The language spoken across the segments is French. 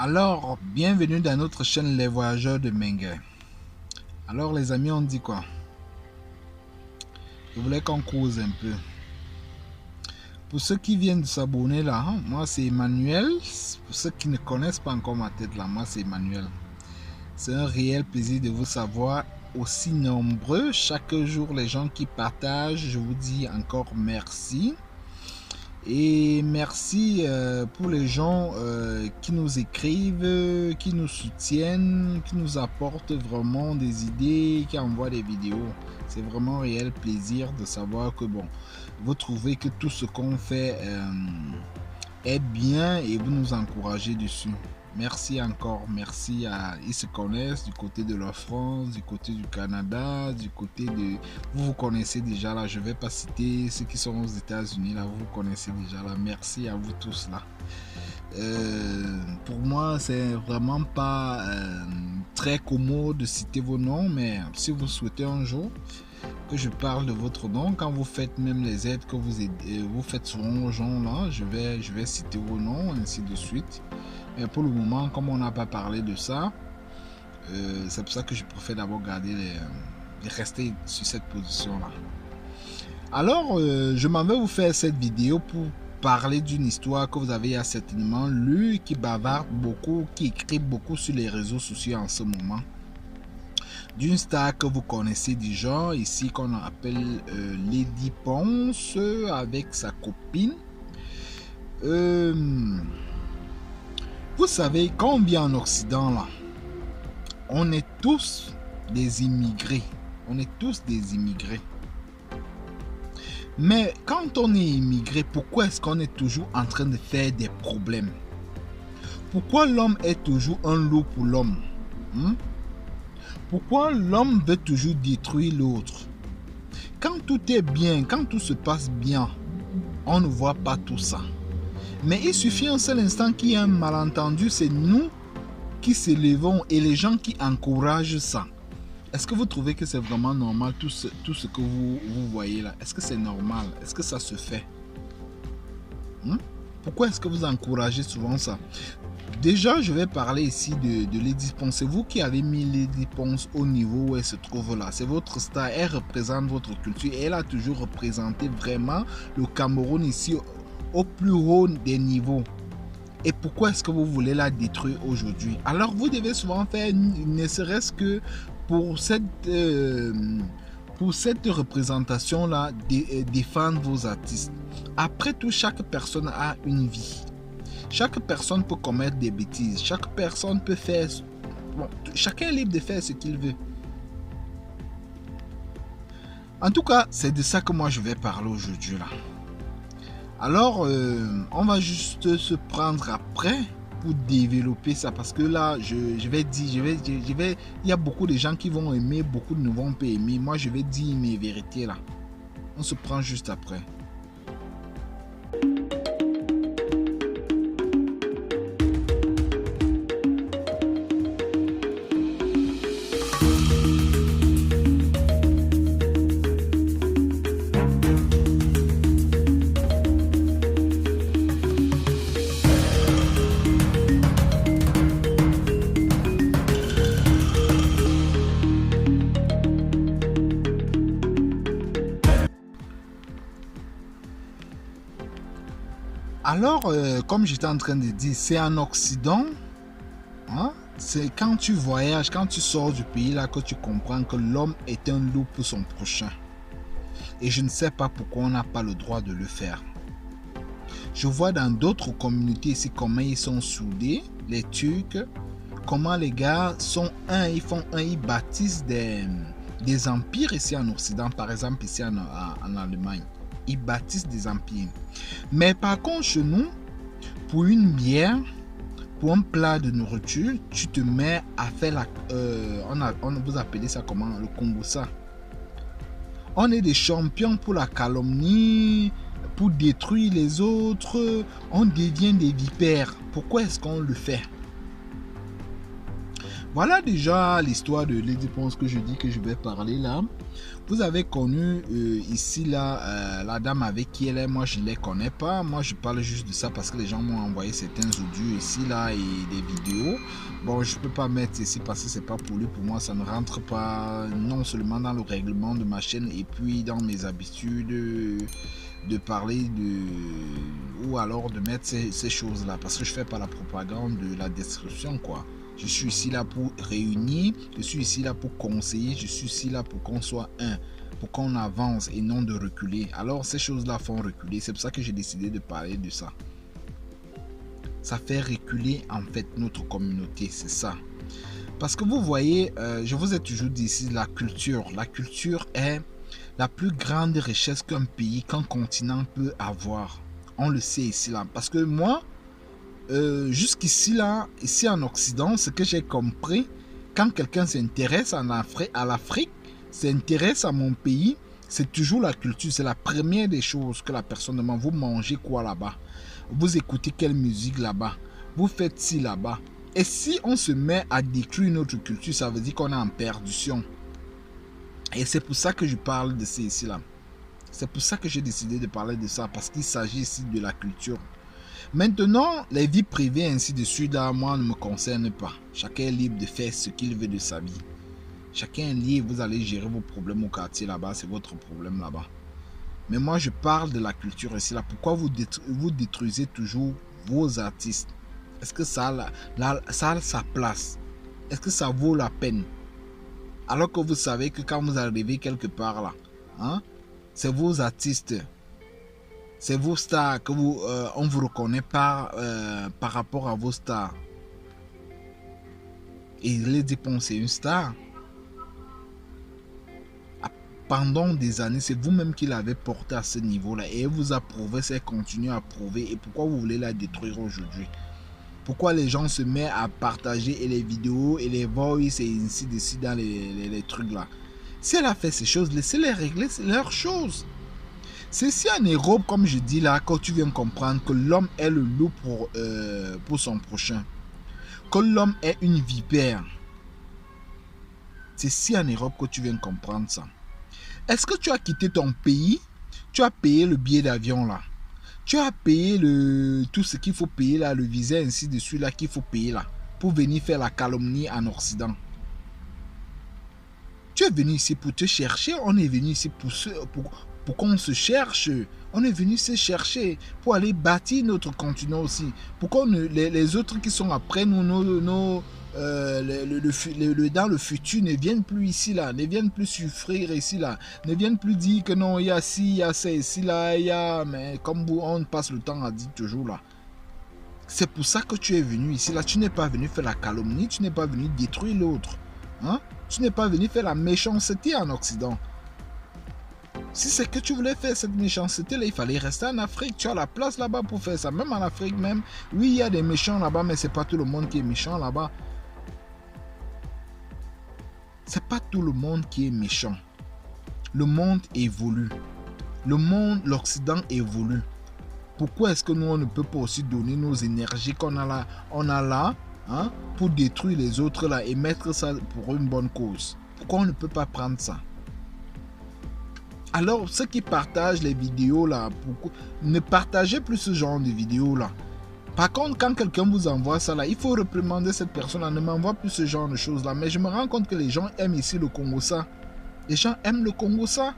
Alors, bienvenue dans notre chaîne Les Voyageurs de Mengue. Alors les amis, on dit quoi? Je voulais qu'on cause un peu. Pour ceux qui viennent de s'abonner là, moi c'est Emmanuel. Pour ceux qui ne connaissent pas encore ma tête là, moi c'est Emmanuel. C'est un réel plaisir de vous savoir aussi nombreux. Chaque jour, les gens qui partagent, je vous dis encore merci. Et merci pour les gens qui nous écrivent, qui nous soutiennent, qui nous apportent vraiment des idées, qui envoient des vidéos. C'est vraiment un réel plaisir de savoir que bon, vous trouvez que tout ce qu'on fait est bien et vous nous encouragez dessus. Merci encore, merci à... Ils se connaissent du côté de la France, du côté du Canada, du côté de... Vous connaissez déjà là, je ne vais pas citer ceux qui sont aux États-Unis là, vous connaissez déjà là. Merci à vous tous là. Pour moi, c'est vraiment pas très commode de citer vos noms, mais si vous souhaitez un jour que je parle de votre nom, quand vous faites même les aides que vous faites souvent aux gens là, je vais citer vos noms, ainsi de suite. Mais pour le moment, comme on n'a pas parlé de ça, c'est pour ça que je préfère d'abord garder rester sur cette position là. Alors, je m'en vais vous faire cette vidéo pour parler d'une histoire que vous avez certainement lue, qui bavarde beaucoup, qui écrit beaucoup sur les réseaux sociaux en ce moment. D'une star que vous connaissez déjà, ici qu'on appelle Lady Ponce, avec sa copine. Vous savez, quand on vit en Occident, là, on est tous des immigrés. On est tous des immigrés. Mais quand on est immigré, pourquoi est-ce qu'on est toujours en train de faire des problèmes? Pourquoi l'homme est toujours un loup pour l'homme? Pourquoi l'homme veut toujours détruire l'autre? Quand tout est bien, quand tout se passe bien, on ne voit pas tout ça. Mais il suffit un seul instant qu'il y ait un malentendu, c'est nous qui se levons et les gens qui encouragent ça. Est-ce que vous trouvez que c'est vraiment normal tout ce que vous voyez là? Est-ce que c'est normal? Est-ce que ça se fait? Pourquoi est-ce que vous encouragez souvent ça? Déjà, je vais parler ici de Lady Ponce. C'est vous qui avez mis Lady Ponce au niveau où elle se trouve là. C'est votre star. Elle représente votre culture. Elle a toujours représenté vraiment le Cameroun ici au plus haut des niveaux. Et pourquoi est-ce que vous voulez la détruire aujourd'hui? Alors vous devez souvent faire, ne serait-ce que pour cette représentation là, défendre vos artistes. Après tout, chaque personne a une vie. Chaque personne peut commettre des bêtises. Chaque personne peut faire... Bon, chacun est libre de faire ce qu'il veut. En tout cas, c'est de ça que moi je vais parler aujourd'hui là. Alors, on va juste se prendre après pour développer ça, parce que là, je vais dire, il y a beaucoup de gens qui vont aimer, beaucoup ne vont pas aimer. Moi, je vais dire mes vérités là. On se prend juste après. Alors, comme j'étais en train de dire, c'est en Occident, c'est quand tu voyages, quand tu sors du pays là que tu comprends que l'homme est un loup pour son prochain. Et je ne sais pas pourquoi on n'a pas le droit de le faire. Je vois dans d'autres communautés ici comment ils sont soudés, les Turcs, comment les gars sont ils bâtissent des empires ici en Occident, par exemple ici en Allemagne. Ils bâtissent des empires. Mais par contre, chez nous, pour une bière, pour un plat de nourriture, tu te mets à faire la... on vous appelez ça comment? Le kombucha. On est des champions pour la calomnie, pour détruire les autres. On devient des vipères. Pourquoi est-ce qu'on le fait? Voilà déjà l'histoire de Lady Ponce que je dis que je vais parler là. Vous avez connu ici là la dame avec qui elle est. Moi je ne les connais pas. Moi je parle juste de ça parce que les gens m'ont envoyé certains audios ici là et des vidéos. Bon, je peux pas mettre ici parce que c'est pas pour lui. Pour moi ça ne rentre pas non seulement dans le règlement de ma chaîne et puis dans mes habitudes de parler de ou alors de mettre ces choses là parce que je fais pas la propagande de la destruction quoi. Je suis ici là pour réunir, je suis ici là pour conseiller, je suis ici là pour qu'on soit un, pour qu'on avance et non de reculer. Alors ces choses-là font reculer, c'est pour ça que j'ai décidé de parler de ça. Ça fait reculer en fait notre communauté, c'est ça. Parce que vous voyez, je vous ai toujours dit ici, la culture est la plus grande richesse qu'un pays, qu'un continent peut avoir. On le sait ici là, parce que moi, jusqu'ici là, ici en Occident, ce que j'ai compris, quand quelqu'un s'intéresse à l'Afrique, s'intéresse à mon pays, c'est toujours la culture. C'est la première des choses que la personne demande. Vous mangez quoi là-bas? Vous écoutez quelle musique là-bas? Vous faites ci là-bas? Et si on se met à détruire notre culture, ça veut dire qu'on est en perdition. Et c'est pour ça que je parle de ça ici là. C'est pour ça que j'ai décidé de parler de ça, parce qu'il s'agit ici de la culture. Maintenant, les vies privées ainsi de suite, là, moi, ne me concernent pas. Chacun est libre de faire ce qu'il veut de sa vie. Chacun est libre, vous allez gérer vos problèmes au quartier là-bas, c'est votre problème là-bas. Mais moi, je parle de la culture ici là. Pourquoi vous détruisez toujours vos artistes? Est-ce que ça a sa place? Est-ce que ça vaut la peine? Alors que vous savez que quand vous arrivez quelque part là, hein, c'est vos artistes. C'est vos stars que on vous reconnaît par rapport à vos stars. Et Lady Ponce c'est une star. Pendant des années, c'est vous-même qui l'avez porté à ce niveau-là. Et elle vous a prouvé, c'est continue à prouver. Et pourquoi vous voulez la détruire aujourd'hui? Pourquoi les gens se mettent à partager et les vidéos et les voice et ainsi de suite dans les trucs là? Si elle a fait ces choses, laissez-les régler leurs choses. C'est ici en Europe, comme je dis là, quand tu viens comprendre que l'homme est le loup pour son prochain. Que l'homme est une vipère. C'est ici en Europe que tu viens comprendre ça. Est-ce que tu as quitté ton pays? Tu as payé le billet d'avion là. Tu as payé tout ce qu'il faut payer là, le visa ainsi de suite là qu'il faut payer là. Pour venir faire la calomnie en Occident. Tu es venu ici pour te chercher. On est venu ici pour qu'on se cherche. On est venu se chercher pour aller bâtir notre continent aussi. Pour qu'on les autres qui sont après nous, dans le futur ne viennent plus ici là, ne viennent plus souffrir ici là, ne viennent plus dire que non, il y a ci, il y a ça ici là, il y a, mais comme on passe le temps à dire toujours là. C'est pour ça que tu es venu ici là. Tu n'es pas venu faire la calomnie, tu n'es pas venu détruire l'autre. Hein? Tu n'es pas venu faire la méchanceté en Occident. Si c'est que tu voulais faire cette méchanceté là, il fallait rester en Afrique. Tu as la place là-bas pour faire ça. Même en Afrique même, oui, il y a des méchants là-bas, mais c'est pas tout le monde qui est méchant là-bas. C'est pas tout le monde qui est méchant. Le monde évolue. Le monde, l'Occident évolue. Pourquoi est-ce que nous, on ne peut pas aussi donner nos énergies qu'on a là, hein, pour détruire les autres là et mettre ça pour une bonne cause? Pourquoi on ne peut pas prendre ça? Alors, ceux qui partagent les vidéos là, ne partagez plus ce genre de vidéos là. Par contre, quand quelqu'un vous envoie ça là, il faut réprimander cette personne là, ne m'envoie plus ce genre de choses là. Mais je me rends compte que les gens aiment ici le Congo ça. Les gens aiment le Congo ça.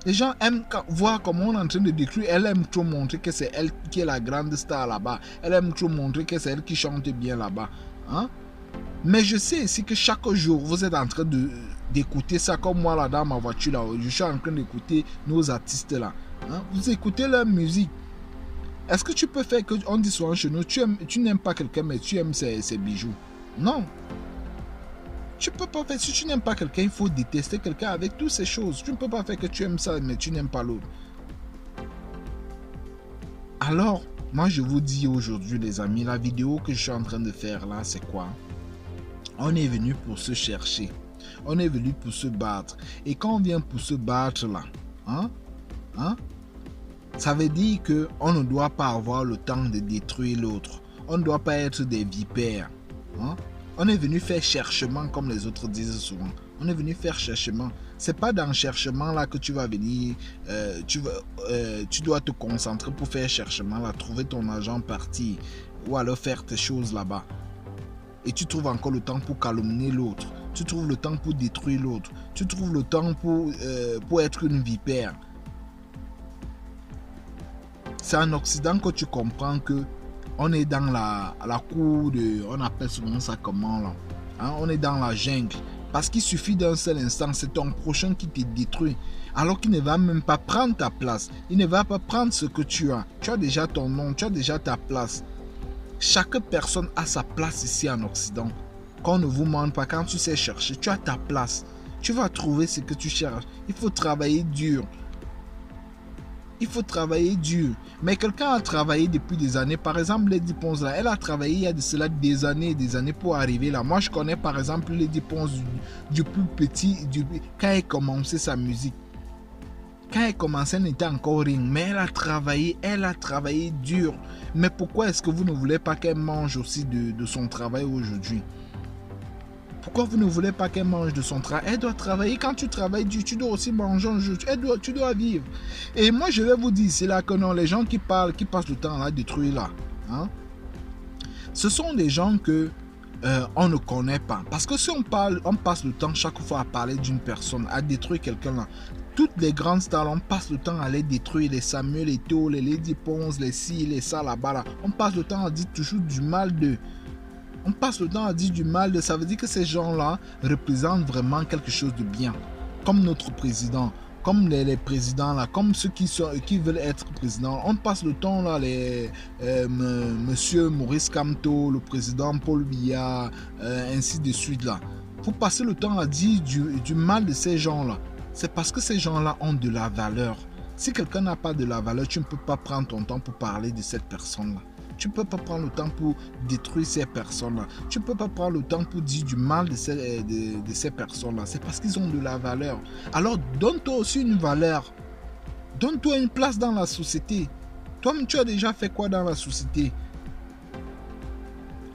Les gens aiment voir comment on est en train de détruire. Elle aime trop montrer que c'est elle qui est la grande star là-bas. Elle aime trop montrer que c'est elle qui chante bien là-bas. Hein? Mais je sais ici que chaque jour, vous êtes en train d'écouter ça comme moi là dans ma voiture là. Je suis en train d'écouter nos artistes là. Hein? Vous écoutez leur musique. Est-ce que tu peux faire que on dit souvent chez nous, tu n'aimes pas quelqu'un mais tu aimes ses bijoux? Non. Tu ne peux pas faire, si tu n'aimes pas quelqu'un, il faut détester quelqu'un avec toutes ces choses. Tu ne peux pas faire que tu aimes ça, mais tu n'aimes pas l'autre. Alors, moi je vous dis aujourd'hui les amis, la vidéo que je suis en train de faire là, c'est quoi? On est venu pour se chercher. On est venu pour se battre. Et quand on vient pour se battre là, ça veut dire qu'on ne doit pas avoir le temps de détruire l'autre. On ne doit pas être des vipères. Hein? On est venu faire cherchement, comme les autres disent souvent. On est venu faire cherchement. C'est pas dans cherchement là que tu vas venir. Tu dois te concentrer pour faire cherchement là, trouver ton argent, partir ou alors faire tes choses là-bas. Et tu trouves encore le temps pour calomnier l'autre. Tu trouves le temps pour détruire l'autre. Tu trouves le temps pour être une vipère. C'est en Occident que tu comprends que on est dans la cour de... On appelle souvent ça comment là, hein? On est dans la jungle. Parce qu'il suffit d'un seul instant, c'est ton prochain qui te détruit. Alors qu'il ne va même pas prendre ta place. Il ne va pas prendre ce que tu as. Tu as déjà ton nom, tu as déjà ta place. Chaque personne a sa place ici en Occident. Qu'on ne vous mente pas, quand tu sais chercher, tu as ta place. Tu vas trouver ce que tu cherches. Il faut travailler dur. Il faut travailler dur. Mais quelqu'un a travaillé depuis des années. Par exemple, Lady Ponce, là, elle a travaillé il y a de cela des années pour arriver là. Moi, je connais par exemple Lady Ponce du plus petit, quand elle commençait sa musique. Quand elle commençait, elle n'était encore rien. Mais elle a travaillé dur. Mais pourquoi est-ce que vous ne voulez pas qu'elle mange aussi de son travail aujourd'hui? Pourquoi vous ne voulez pas qu'elle mange de son travail? Elle doit travailler. Quand tu travailles dur, tu dois aussi manger un jour. Tu dois vivre. Et moi, je vais vous dire, c'est là que non, les gens qui parlent, qui passent le temps à détruire là, hein, ce sont des gens que on ne connaît pas. Parce que si on passe le temps chaque fois à parler d'une personne, à détruire quelqu'un là. Toutes les grandes stars, on passe le temps à les détruire, les Samuel Eto'o, les Lady Ponce, les ci, les ça là-bas là. On passe le temps à dire toujours du mal d'eux. On passe le temps à dire du mal de... Ça veut dire que ces gens-là représentent vraiment quelque chose de bien. Comme notre président, comme les présidents là, comme ceux qui veulent être présidents. On passe le temps là, Monsieur Maurice Kamto, le président Paul Biya, ainsi de suite là. Faut passer le temps à dire du mal de ces gens-là. C'est parce que ces gens-là ont de la valeur. Si quelqu'un n'a pas de la valeur, tu ne peux pas prendre ton temps pour parler de cette personne-là. Tu ne peux pas prendre le temps pour détruire ces personnes-là. Tu ne peux pas prendre le temps pour dire du mal de ces personnes-là. C'est parce qu'ils ont de la valeur. Alors, donne-toi aussi une valeur. Donne-toi une place dans la société. Toi-même, tu as déjà fait quoi dans la société?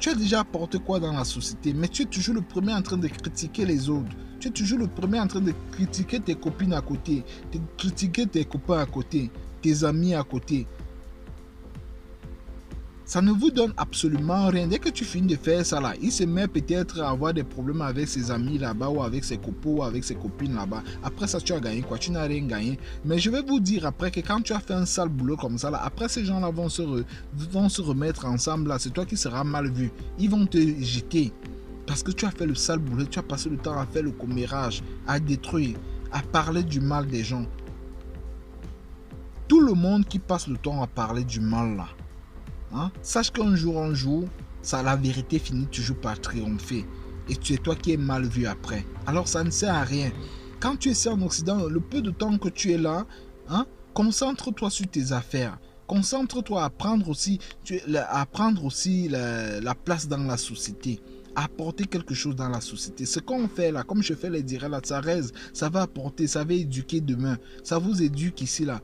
Tu as déjà apporté quoi dans la société? Mais tu es toujours le premier en train de critiquer les autres. Tu es toujours le premier en train de critiquer tes copines à côté, de critiquer tes copains à côté, tes amis à côté. Ça ne vous donne absolument rien. Dès que tu finis de faire ça là, il se met peut-être à avoir des problèmes avec ses amis là-bas ou avec ses copains ou avec ses copines là-bas. Après ça, tu as gagné quoi? Tu n'as rien gagné. Mais je vais vous dire après que quand tu as fait un sale boulot comme ça là, après ces gens-là vont se remettre ensemble là. C'est toi qui seras mal vu. Ils vont te jeter. Parce que tu as fait le sale boulot, tu as passé le temps à faire le commérage, à détruire, à parler du mal des gens. Tout le monde qui passe le temps à parler du mal là, hein, sache qu'un jour, ça, la vérité finit toujours par triompher. Et tu es toi qui es mal vu après. Alors ça ne sert à rien. Quand tu es ici en Occident, le peu de temps que tu es là, hein, concentre-toi sur tes affaires. Concentre-toi à prendre aussi, la place dans la société. Apporter quelque chose dans la société. Ce qu'on fait là, comme je fais les directs là, ça va apporter, ça va éduquer demain. Ça vous éduque ici là.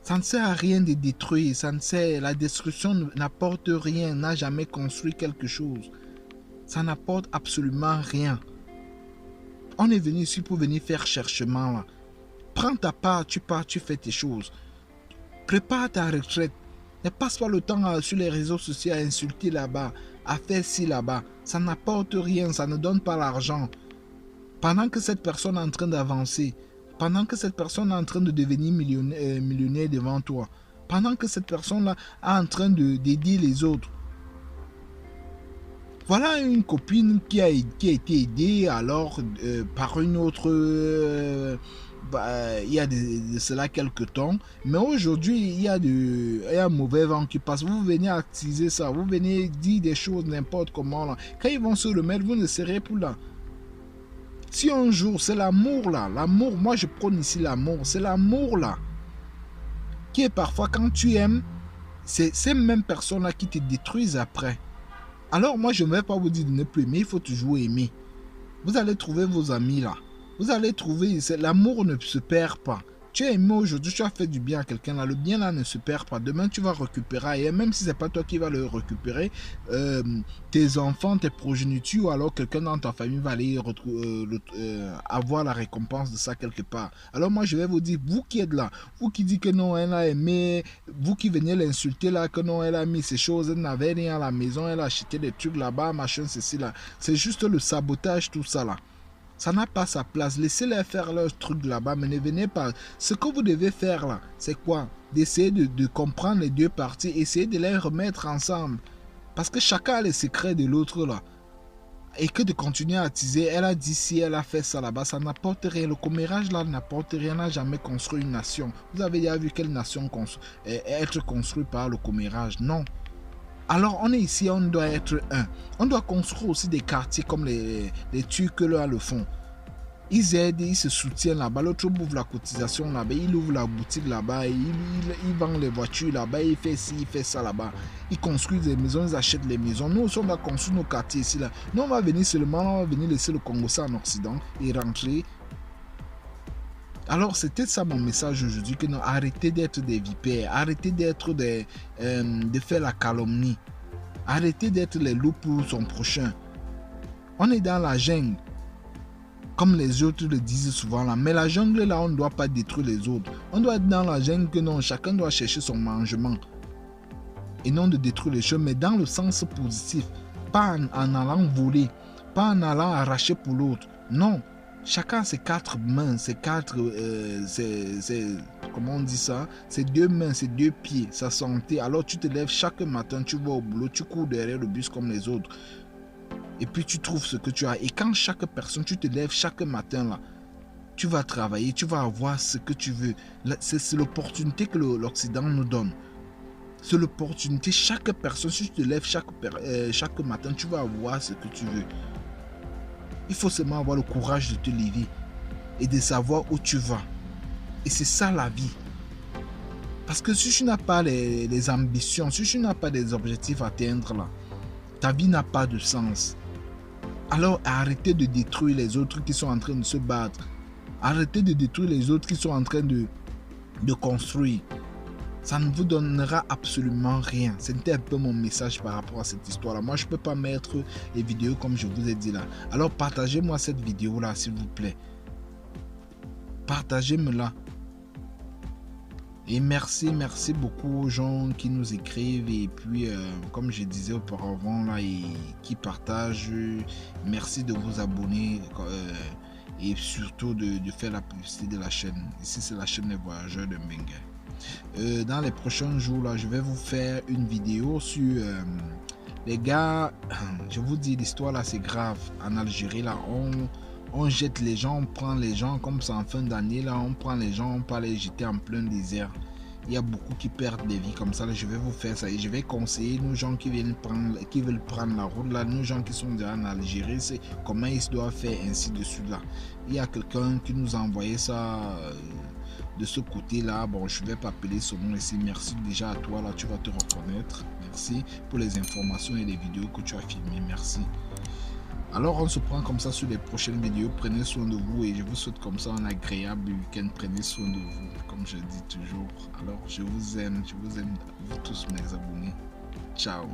Ça ne sert à rien de détruire. La destruction n'apporte rien, n'a jamais construit quelque chose. Ça n'apporte absolument rien. On est venu ici pour venir faire cherchement là. Prends ta part, tu pars, tu fais tes choses. Prépare ta retraite. Ne passe pas le temps sur les réseaux sociaux à insulter là-bas, à faire ci là-bas. Ça n'apporte rien, ça ne donne pas l'argent. Pendant que cette personne est en train d'avancer, pendant que cette personne est en train de devenir millionnaire devant toi, pendant que cette personne-là est en train d'aider les autres. Voilà une copine qui a été aidée alors par une autre... il y a de cela quelques temps, mais aujourd'hui il y a un mauvais vent qui passe. Vous venez attiser ça, vous venez dire des choses n'importe comment là. Quand ils vont se remettre, vous ne serez plus là. Si un jour c'est l'amour là, l'amour, moi je prône ici l'amour, c'est l'amour là qui est parfois quand tu aimes, c'est ces mêmes personnes là qui te détruisent après. Alors moi je ne vais pas vous dire de ne plus aimer, il faut toujours aimer. Vous allez trouver vos amis là. Vous allez trouver, l'amour ne se perd pas. Tu as aimé aujourd'hui, tu as fait du bien à quelqu'un là. Le bien là ne se perd pas. Demain, tu vas récupérer. Et même si c'est pas toi qui vas le récupérer, tes enfants, tes progénitures, ou alors quelqu'un dans ta famille va aller avoir la récompense de ça quelque part. Alors moi, je vais vous dire, vous qui êtes là, vous qui dites que non, elle a aimé, vous qui venez l'insulter là, que non, elle a mis ces choses, elle n'avait rien à la maison, elle a acheté des trucs là-bas, machin, ceci là. C'est juste le sabotage, tout ça là. Ça n'a pas sa place. Laissez-les faire leur truc là-bas, mais ne venez pas. Ce que vous devez faire là, c'est quoi? D'essayer de comprendre les deux parties, essayer de les remettre ensemble. Parce que chacun a les secrets de l'autre là. Et que de continuer à attiser, elle a dit si elle a fait ça là-bas, ça n'apporte rien. Le commérage là n'apporte rien, n'a jamais construit une nation. Vous avez déjà vu quelle nation être construite par le commérage? Non. Alors on est ici, on doit être un. On doit construire aussi des quartiers comme les Turcs là le font. Ils aident, ils se soutiennent là-bas. L'autre ouvre la cotisation là-bas, il ouvre la boutique là-bas, il vend les voitures là-bas, il fait ci, il fait ça là-bas. Ils construisent des maisons, ils achètent les maisons. Nous aussi, on va construire nos quartiers ici là. Nous, on va venir seulement, on va venir laisser le Congo ça en Occident et rentrer. Alors, c'était ça mon message aujourd'hui, que non, arrêtez d'être des vipères, arrêtez d'être de faire la calomnie, arrêtez d'être les loups pour son prochain. On est dans la jungle, comme les autres le disent souvent là, mais la jungle là, on ne doit pas détruire les autres. On doit être dans la jungle que non, chacun doit chercher son mangement et non de détruire les choses, mais dans le sens positif, pas en allant voler, pas en allant arracher pour l'autre, non. Chacun a ses quatre mains, ses quatre, comment on dit ça, ses deux mains, ses deux pieds, sa santé. Alors tu te lèves chaque matin, tu vas au boulot, tu cours derrière le bus comme les autres. Et puis tu trouves ce que tu as. Et quand chaque personne, tu te lèves chaque matin là, tu vas travailler, tu vas avoir ce que tu veux. C'est l'opportunité que l'Occident nous donne. C'est l'opportunité, chaque personne, si tu te lèves chaque matin, tu vas avoir ce que tu veux. Il faut seulement avoir le courage de te lever et de savoir où tu vas. Et c'est ça la vie. Parce que si tu n'as pas les ambitions, si tu n'as pas des objectifs à atteindre là, ta vie n'a pas de sens. Alors arrêtez de détruire les autres qui sont en train de se battre. Arrêtez de détruire les autres qui sont en train de construire. Ça ne vous donnera absolument rien. C'était un peu mon message par rapport à cette histoire-là. Moi, je ne peux pas mettre les vidéos comme je vous ai dit là. Alors, partagez-moi cette vidéo-là, s'il vous plaît. Partagez-moi-la. Et merci beaucoup aux gens qui nous écrivent et puis, comme je disais auparavant, là, et qui partagent. Merci de vous abonner et surtout de faire la publicité de la chaîne. Ici, c'est la chaîne des voyageurs de Mbengue. Dans les prochains jours là, je vais vous faire une vidéo sur les gars. Je vous dis, l'histoire là c'est grave. En Algérie là, on jette les gens, on prend les gens comme ça en fin d'année là, on prend les gens, on peut les jeter en plein désert. Il y a beaucoup qui perdent des vies comme ça là. Je vais vous faire ça et je vais conseiller nos gens qui veulent prendre la route là, nos gens qui sont déjà en Algérie, c'est comment ils doivent faire ainsi de suite là. Il y a quelqu'un qui nous a envoyé ça de ce côté là. Bon, je vais pas appeler son nom ici. Merci déjà à toi là, tu vas te reconnaître. Merci pour les informations et les vidéos que tu as filmées. Merci. Alors on se prend comme ça sur les prochaines vidéos. Prenez soin de vous et je vous souhaite comme ça un agréable week-end. Prenez soin de vous comme je dis toujours. Alors je vous aime vous tous mes abonnés. Ciao.